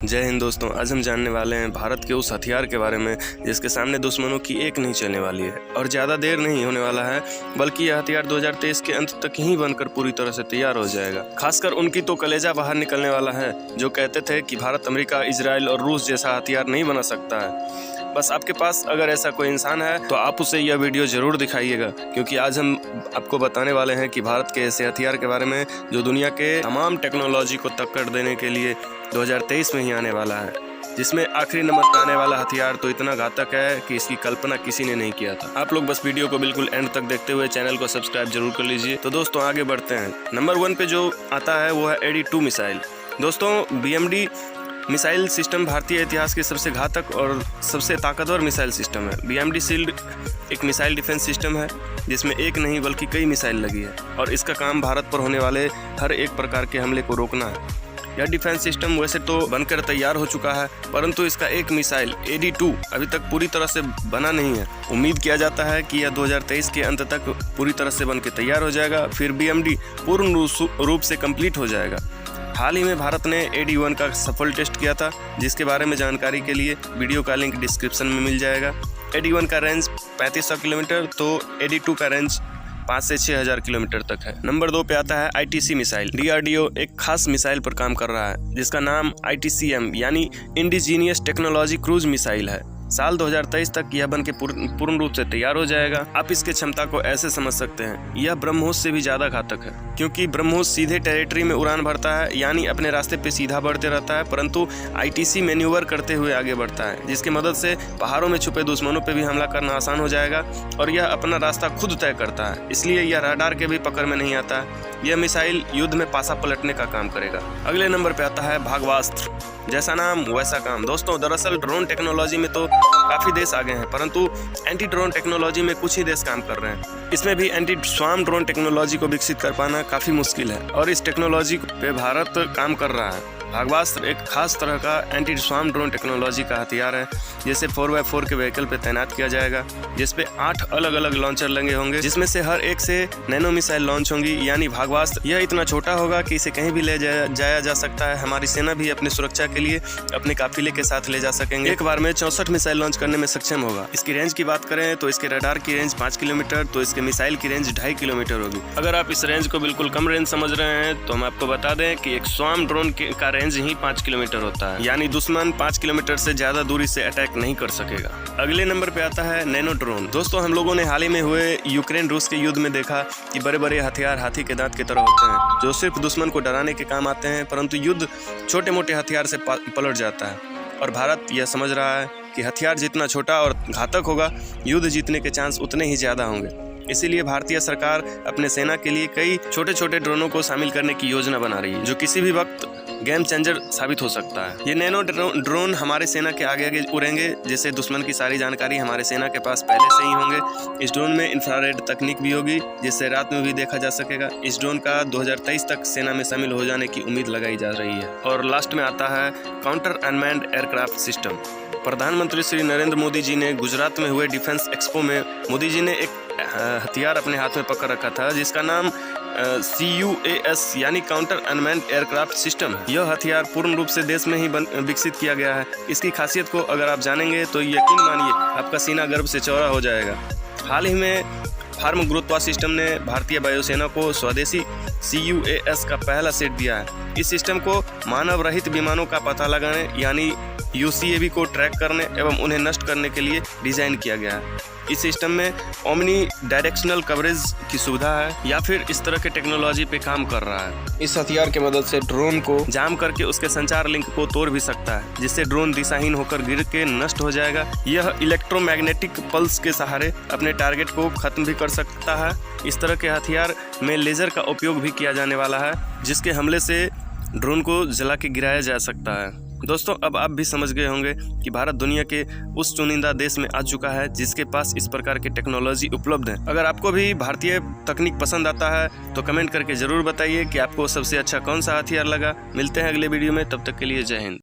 जय हिंद दोस्तों, आज हम जानने वाले हैं भारत के उस हथियार के बारे में जिसके सामने दुश्मनों की एक नहीं चलने वाली है और ज़्यादा देर नहीं होने वाला है, बल्कि यह हथियार 2023 के अंत तक ही बनकर पूरी तरह से तैयार हो जाएगा। खासकर उनकी तो कलेजा बाहर निकलने वाला है जो कहते थे कि भारत अमेरिका, इजराइल और रूस जैसा हथियार नहीं बना सकता है। बस आपके पास अगर ऐसा कोई इंसान है तो आप उसे यह वीडियो जरूर दिखाइएगा, क्योंकि आज हम आपको बताने वाले हैं कि भारत के ऐसे हथियार के बारे में जो दुनिया के तमाम टेक्नोलॉजी को टक्कर देने के लिए 2023 में ही आने वाला है, जिसमें आखिरी नंबर पर आने वाला हथियार तो इतना घातक है कि इसकी कल्पना किसी ने नहीं किया था। आप लोग बस वीडियो को बिल्कुल एंड तक देखते हुए चैनल को सब्सक्राइब जरूर कर लीजिए। तो दोस्तों आगे बढ़ते हैं। नंबर 1 पे जो आता है वो है AD-2 मिसाइल। दोस्तों BMD मिसाइल सिस्टम भारतीय इतिहास के सबसे घातक और सबसे ताकतवर मिसाइल सिस्टम है। BMD शील्ड एक मिसाइल डिफेंस सिस्टम है जिसमें एक नहीं बल्कि कई मिसाइल लगी है और इसका काम भारत पर होने वाले हर एक प्रकार के हमले को रोकना है। यह डिफेंस सिस्टम वैसे तो बनकर तैयार हो चुका है, परंतु इसका एक मिसाइल AD-2 अभी तक पूरी तरह से बना नहीं है। उम्मीद किया जाता है कि यह 2023 के अंत तक पूरी तरह से बनकर तैयार हो जाएगा, फिर BMD पूर्ण रूप से कंप्लीट हो जाएगा। हाल ही में भारत ने AD-1 का सफल टेस्ट किया था, जिसके बारे में जानकारी के लिए वीडियो का लिंक डिस्क्रिप्शन में मिल जाएगा। AD-1 का रेंज 3500 किलोमीटर तो AD-2 का रेंज 5 से 6000 किलोमीटर तक है। नंबर 2 पे आता है ITC मिसाइल। DRDO एक खास मिसाइल पर काम कर रहा है जिसका नाम ITCM यानी इंडिजीनियस टेक्नोलॉजी क्रूज मिसाइल है। साल 2023 तक यह बनके पूर्ण रूप से तैयार हो जाएगा। आप इसके क्षमता को ऐसे समझ सकते हैं, यह ब्रह्मोस से भी ज्यादा घातक है, क्योंकि ब्रह्मोस सीधे टेरिटरी में उड़ान भरता है, यानी अपने रास्ते पे सीधा बढ़ते रहता है, परंतु ITC मैन्यूवर करते हुए आगे बढ़ता है, जिसकी मदद से पहाड़ों में छुपे दुश्मनों पे भी हमला करना आसान हो जाएगा और यह अपना रास्ता खुद तय करता है, इसलिए यह रडार के भी पकड़ में नहीं आता है। यह मिसाइल युद्ध में पासा पलटने का काम करेगा। अगले नंबर पे आता है भागवास्त्र। जैसा नाम वैसा काम। दोस्तों दरअसल ड्रोन टेक्नोलॉजी में तो काफी देश आगे हैं, परंतु एंटी ड्रोन टेक्नोलॉजी में कुछ ही देश काम कर रहे हैं। इसमें भी एंटी स्वार्म ड्रोन टेक्नोलॉजी को विकसित कर पाना काफी मुश्किल है और इस टेक्नोलॉजी पे भारत काम कर रहा है। भागवास्त्र एक खास तरह का एंटी स्वार्म ड्रोन टेक्नोलॉजी का हथियार है, जिसे 4x4 के व्हीकल पे तैनात किया जाएगा, जिसपे 8 अलग अलग लॉन्चर लगे होंगे, जिसमें से हर एक से नैनो मिसाइल लॉन्च होंगी। यानी भागवास्त्र यह इतना छोटा होगा कि इसे कहीं भी ले जाया जा सकता है। हमारी सेना भी अपनी सुरक्षा के लिए अपने काफिले के साथ ले जा सकेंगे। एक बार में 64 मिसाइल लॉन्च करने में सक्षम होगा। इसकी रेंज की बात करें तो इसके रडार की रेंज 5 किलोमीटर तो इसके मिसाइल की रेंज 2.5 किलोमीटर होगी। अगर आप इस रेंज को बिल्कुल कम रेंज समझ रहे हैं तो हम आपको बता दें कि एक स्वार्म ड्रोन का रेंज ही 5 किलोमीटर होता है, यानी दुश्मन 5 किलोमीटर से ज्यादा दूरी से अटैक नहीं कर सकेगा। अगले नंबर पे आता है नैनो ड्रोन। दोस्तों हम लोगों ने हाल ही में हुए यूक्रेन रूस के युद्ध में देखा कि बड़े बड़े हथियार हाथी के दांत की तरह होते हैं, जो सिर्फ दुश्मन को डराने के काम आते हैं, परंतु युद्ध छोटे मोटे हथियार से पलट जाता है और भारत यह समझ रहा है कि हथियार जितना छोटा और घातक होगा, युद्ध जीतने के चांस उतने ही ज्यादा होंगे। इसीलिए भारतीय सरकार अपने सेना के लिए कई छोटे छोटे ड्रोनों को शामिल करने की योजना बना रही है, जो किसी भी वक्त गेम चेंजर साबित हो सकता है। ये नैनो ड्रोन हमारे सेना के आगे आगे उड़ेंगे, जिससे दुश्मन की सारी जानकारी हमारे सेना के पास पहले से ही होंगे। इस ड्रोन में इंफ्रारेड तकनीक भी होगी, जिससे रात में भी देखा जा सकेगा। इस ड्रोन का 2023 तक सेना में शामिल हो जाने की उम्मीद लगाई जा रही है। और लास्ट में आता है काउंटर अनमैन्ड एयरक्राफ्ट सिस्टम। प्रधानमंत्री श्री नरेंद्र मोदी जी ने गुजरात में हुए डिफेंस एक्सपो में मोदी जी ने एक हथियार अपने हाथ में पकड़ रखा था, जिसका नाम CUAS यानी काउंटर अनमैन्ड एयरक्राफ्ट सिस्टम है। यह हथियार पूर्ण रूप से देश में ही विकसित किया गया है। इसकी खासियत को अगर आप जानेंगे तो यकीन मानिए आपका सीना गर्व से चौड़ा हो जाएगा। हाल ही में फार्म गुरुत्वा सिस्टम ने भारतीय वायुसेना को स्वदेशी CUAS का पहला सेट दिया है। इस सिस्टम को मानव रहित विमानों का पता लगाने यानी UCAV को ट्रैक करने एवं उन्हें नष्ट करने के लिए डिजाइन किया गया है। इस सिस्टम में ओमनी डायरेक्शनल कवरेज की सुविधा है या फिर इस तरह के टेक्नोलॉजी पे काम कर रहा है। इस हथियार की मदद से ड्रोन को जाम करके उसके संचार लिंक को तोड़ भी सकता है, जिससे ड्रोन दिशाहीन होकर गिर के नष्ट हो जाएगा। यह इलेक्ट्रोमैग्नेटिक पल्स के सहारे अपने टारगेट को खत्म भी कर सकता है। इस तरह के हथियार में लेजर का उपयोग भी किया जाने वाला है, जिसके हमले से ड्रोन को जला के गिराया जा सकता है। दोस्तों अब आप भी समझ गए होंगे कि भारत दुनिया के उस चुनिंदा देश में आ चुका है जिसके पास इस प्रकार की टेक्नोलॉजी उपलब्ध है। अगर आपको भी भारतीय तकनीक पसंद आता है तो कमेंट करके जरूर बताइए कि आपको सबसे अच्छा कौन सा हथियार लगा। मिलते हैं अगले वीडियो में, तब तक के लिए जय हिंद।